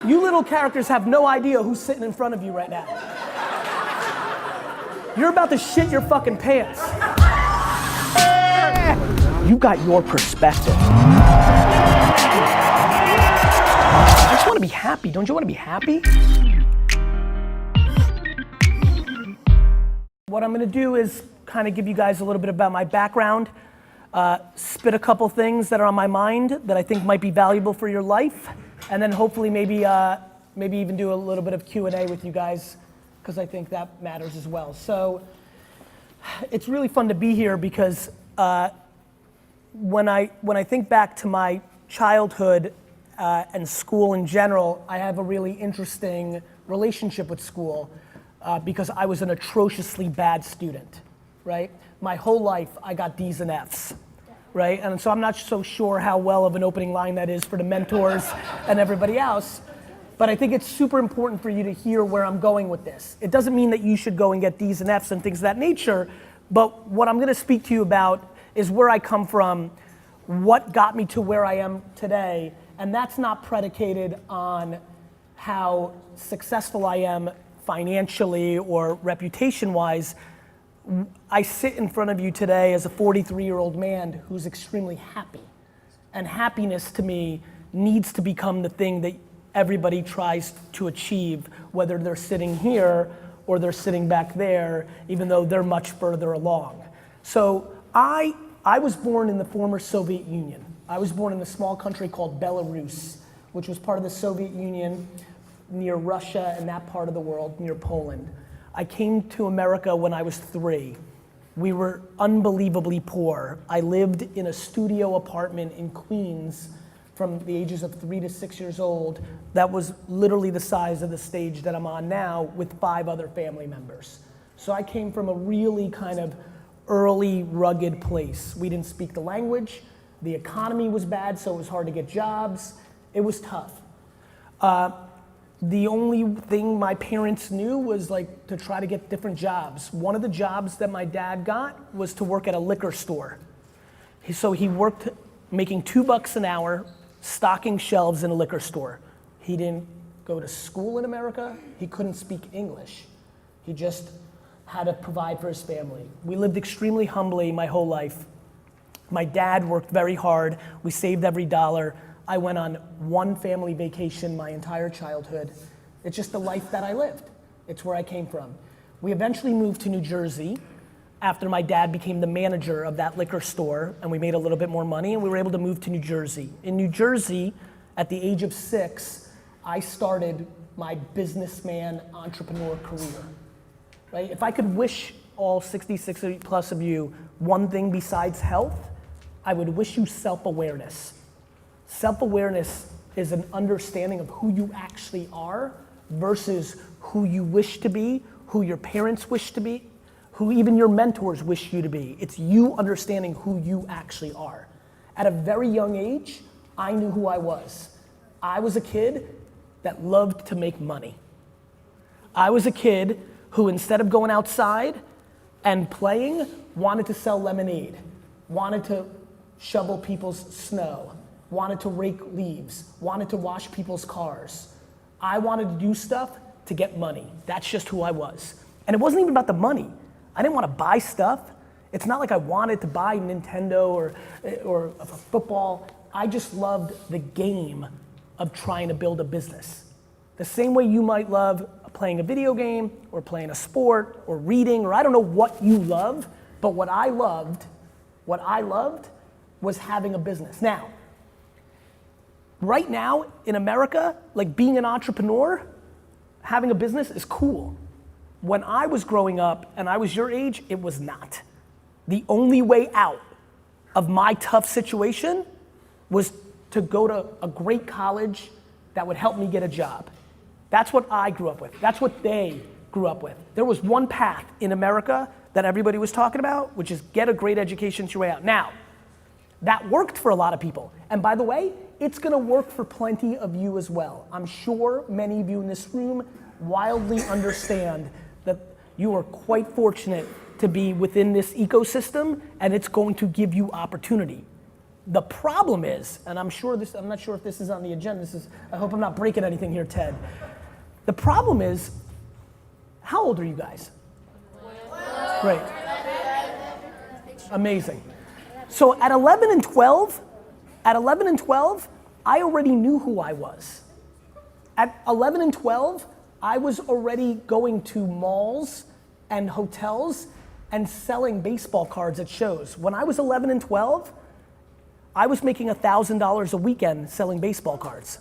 You little characters have no idea who's sitting in front of you right now. You're about to shit your fucking pants. You got your perspective. I just want to be happy. Don't you want to be happy? What I'm going to do is kind of give you guys a little bit about my background, spit a couple things that are on my mind that I think might be valuable for your life, and then hopefully maybe even do a little bit of Q&A with you guys, because I think that matters as well. So it's really fun to be here because when I think back to my childhood and school in general, I have a really interesting relationship with school because I was an atrociously bad student, right? My whole life I got D's and F's, right? And so I'm not so sure how well of an opening line that is for the mentors and everybody else, but I think it's super important for you to hear where I'm going with this. It doesn't mean that you should go and get D's and F's and things of that nature, but what I'm gonna speak to you about is where I come from, what got me to where I am today, and that's not predicated on how successful I am financially or reputation-wise. I sit in front of you today as a 43-year-old man who's extremely happy. And happiness to me needs to become the thing that everybody tries to achieve, whether they're sitting here or they're sitting back there, even though they're much further along. So I was born in the former Soviet Union. I was born in a small country called Belarus, which was part of the Soviet Union near Russia and that part of the world, near Poland. I came to America when I was 3. We were unbelievably poor. I lived in a studio apartment in Queens from the ages of 3 to 6 years old. That was literally the size of the stage that I'm on now with 5 other family members. So I came from a really kind of early, rugged place. We didn't speak the language. The economy was bad, so it was hard to get jobs. It was tough. The only thing my parents knew was like to try to get different jobs. One of the jobs that my dad got was to work at a liquor store. So he worked making $2 an hour, stocking shelves in a liquor store. He didn't go to school in America. He couldn't speak English. He just had to provide for his family. We lived extremely humbly my whole life. My dad worked very hard. We saved every dollar. I went on one family vacation my entire childhood. It's just the life that I lived. It's where I came from. We eventually moved to New Jersey after my dad became the manager of that liquor store, and we made a little bit more money, and we were able to move to New Jersey. In New Jersey, at the age of 6, I started my businessman entrepreneur career, right? If I could wish all 66 plus of you one thing besides health, I would wish you self-awareness. Self-awareness is an understanding of who you actually are versus who you wish to be, who your parents wish to be, who even your mentors wish you to be. It's you understanding who you actually are. At a very young age, I knew who I was. I was a kid that loved to make money. I was a kid who, instead of going outside and playing, wanted to sell lemonade, wanted to shovel people's snow, wanted to rake leaves, wanted to wash people's cars. I wanted to do stuff to get money. That's just who I was. And it wasn't even about the money. I didn't want to buy stuff. It's not like I wanted to buy Nintendo or a football. I just loved the game of trying to build a business. The same way you might love playing a video game or playing a sport or reading, or I don't know what you love, but what I loved was having a business. Now, right now in America, like being an entrepreneur, having a business is cool. When I was growing up and I was your age, it was not. The only way out of my tough situation was to go to a great college that would help me get a job. That's what I grew up with. That's what they grew up with. There was one path in America that everybody was talking about, which is get a great education, it's your way out. Now, that worked for a lot of people. And by the way, it's gonna work for plenty of you as well. I'm sure many of you in this room wildly understand that you are quite fortunate to be within this ecosystem, and it's going to give you opportunity. The problem is, and I'm not sure if this is on the agenda, I hope I'm not breaking anything here, Ted. The problem is, how old are you guys? Great. Amazing. So at 11 and 12, I already knew who I was. At 11 and 12, I was already going to malls and hotels and selling baseball cards at shows. When I was 11 and 12, I was making $1,000 a weekend selling baseball cards.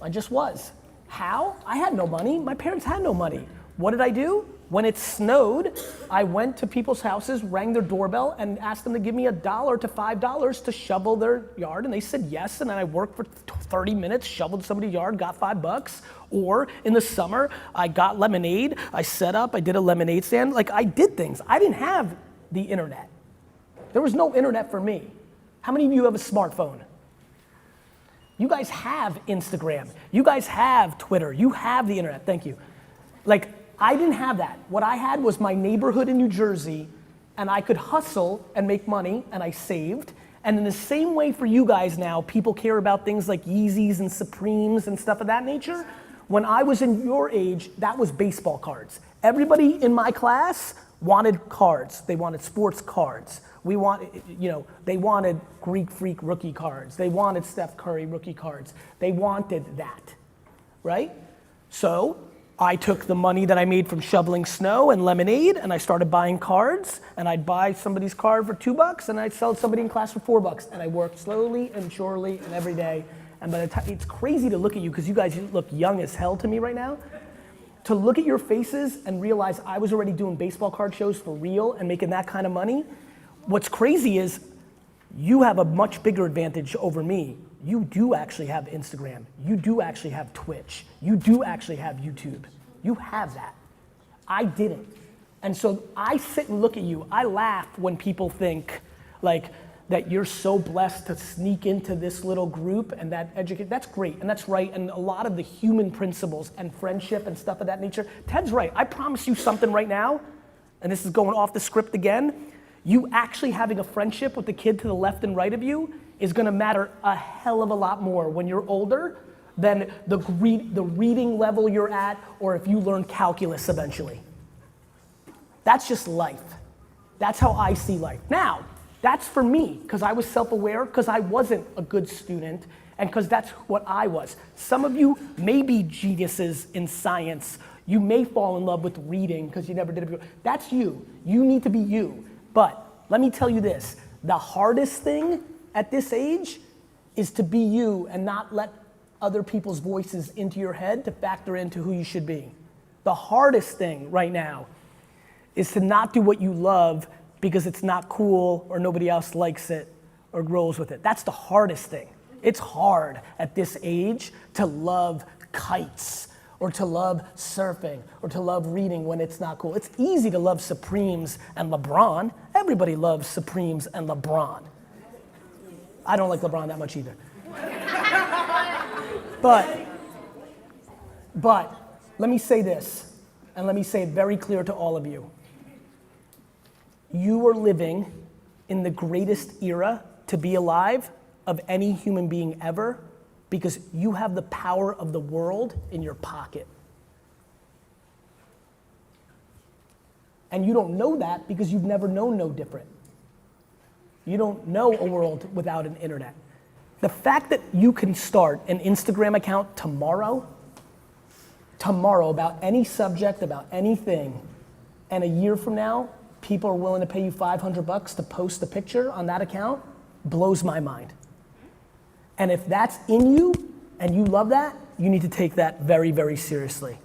I just was. How? I had no money. My parents had no money. What did I do? When it snowed, I went to people's houses, rang their doorbell, and asked them to give me $1 to $5 to shovel their yard, and they said yes, and then I worked for 30 minutes, shoveled somebody's yard, got $5. Or in the summer, I got lemonade, I did a lemonade stand. Like, I did things. I didn't have the internet. There was no internet for me. How many of you have a smartphone? You guys have Instagram. You guys have Twitter. You have the internet. Thank you. Like, I didn't have that. What I had was my neighborhood in New Jersey, and I could hustle and make money, and I saved. And in the same way for you guys now, people care about things like Yeezys and Supremes and stuff of that nature. When I was in your age, that was baseball cards. Everybody in my class wanted cards. They wanted sports cards. They wanted Greek Freak rookie cards. They wanted Steph Curry rookie cards. They wanted that, right? So I took the money that I made from shoveling snow and lemonade, and I started buying cards, and I'd buy somebody's card for $2, and I'd sell it to somebody in class for $4. And I worked slowly and surely and every day. And by the time, it's crazy to look at you, because you guys look young as hell to me right now. To look at your faces and realize I was already doing baseball card shows for real and making that kind of money. What's crazy is you have a much bigger advantage over me. You do actually have Instagram. You do actually have Twitch. You do actually have YouTube. You have that. I didn't. And so I sit and look at you. I laugh when people think like that you're so blessed to sneak into this little group and that educate. That's great and that's right. And a lot of the human principles and friendship and stuff of that nature. Ted's right. I promise you something right now, and this is going off the script again. You actually having a friendship with the kid to the left and right of you is gonna matter a hell of a lot more when you're older than the reading level you're at, or if you learn calculus eventually. That's just life. That's how I see life. Now, that's for me, because I was self-aware, because I wasn't a good student, and because that's what I was. Some of you may be geniuses in science. You may fall in love with reading because you never did it before. That's you. You need to be you. But let me tell you this, the hardest thing at this age is to be you and not let other people's voices into your head to factor into who you should be. The hardest thing right now is to not do what you love because it's not cool or nobody else likes it or grows with it. That's the hardest thing. It's hard at this age to love kites or to love surfing or to love reading when it's not cool. It's easy to love Supremes and LeBron. Everybody loves Supremes and LeBron. I don't like LeBron that much either. But let me say this, and let me say it very clear to all of you. You are living in the greatest era to be alive of any human being ever, because you have the power of the world in your pocket. And you don't know that because you've never known no different. You don't know a world without an internet. The fact that you can start an Instagram account tomorrow about any subject, about anything, and a year from now, people are willing to pay you $500 to post a picture on that account, blows my mind. And if that's in you and you love that, you need to take that very, very seriously.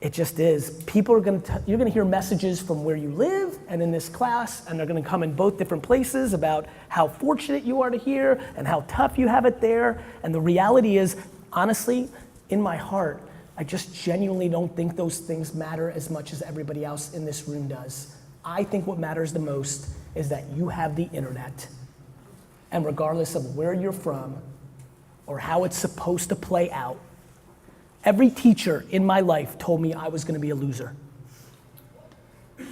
It just is. People are you're gonna hear messages from where you live and in this class, and they're gonna come in both different places about how fortunate you are to hear and how tough you have it there. And the reality is, honestly, in my heart, I just genuinely don't think those things matter as much as everybody else in this room does. I think what matters the most is that you have the internet. And regardless of where you're from or how it's supposed to play out, every teacher in my life told me I was gonna be a loser.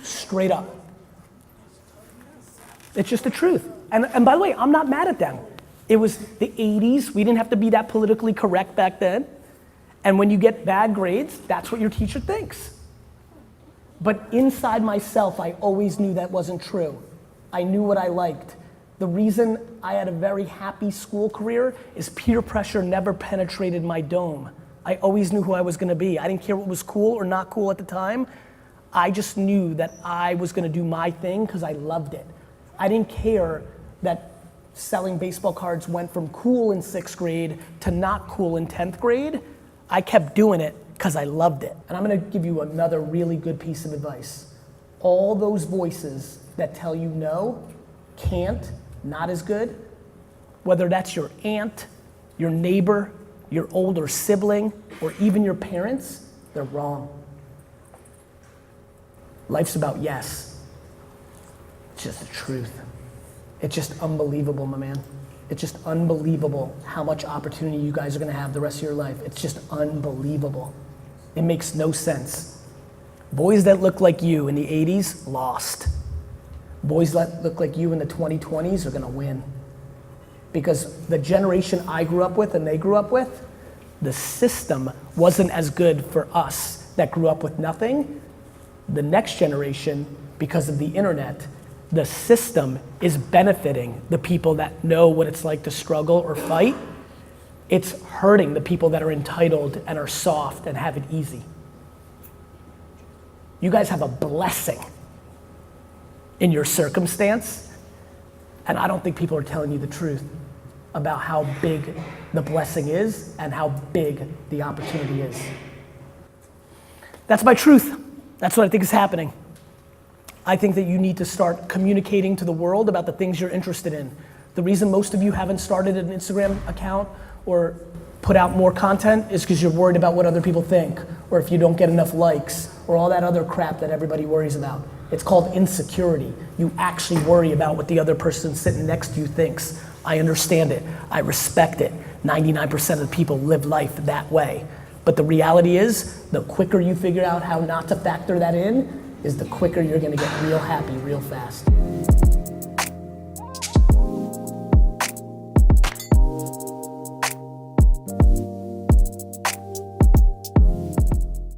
Straight up. It's just the truth. And by the way, I'm not mad at them. It was the 80s. We didn't have to be that politically correct back then. And when you get bad grades, that's what your teacher thinks. But inside myself, I always knew that wasn't true. I knew what I liked. The reason I had a very happy school career is peer pressure never penetrated my dome. I always knew who I was gonna be. I didn't care what was cool or not cool at the time. I just knew that I was gonna do my thing because I loved it. I didn't care that selling baseball cards went from cool in 6th grade to not cool in 10th grade. I kept doing it because I loved it. And I'm gonna give you another really good piece of advice. All those voices that tell you no, can't, not as good, whether that's your aunt, your neighbor, your older sibling, or even your parents, they're wrong. Life's about yes. It's just the truth. It's just unbelievable, my man. It's just unbelievable how much opportunity you guys are gonna have the rest of your life. It's just unbelievable. It makes no sense. Boys that look like you in the 80s, lost. Boys that look like you in the 2020s are gonna win. Because the generation I grew up with and they grew up with, the system wasn't as good for us that grew up with nothing. The next generation, because of the internet, the system is benefiting the people that know what it's like to struggle or fight. It's hurting the people that are entitled and are soft and have it easy. You guys have a blessing in your circumstance, and I don't think people are telling you the truth about how big the blessing is and how big the opportunity is. That's my truth. That's what I think is happening. I think that you need to start communicating to the world about the things you're interested in. The reason most of you haven't started an Instagram account or put out more content is because you're worried about what other people think, or if you don't get enough likes, or all that other crap that everybody worries about. It's called insecurity. You actually worry about what the other person sitting next to you thinks. I understand it, I respect it. 99% of people live life that way. But the reality is, the quicker you figure out how not to factor that in, is the quicker you're gonna get real happy real fast.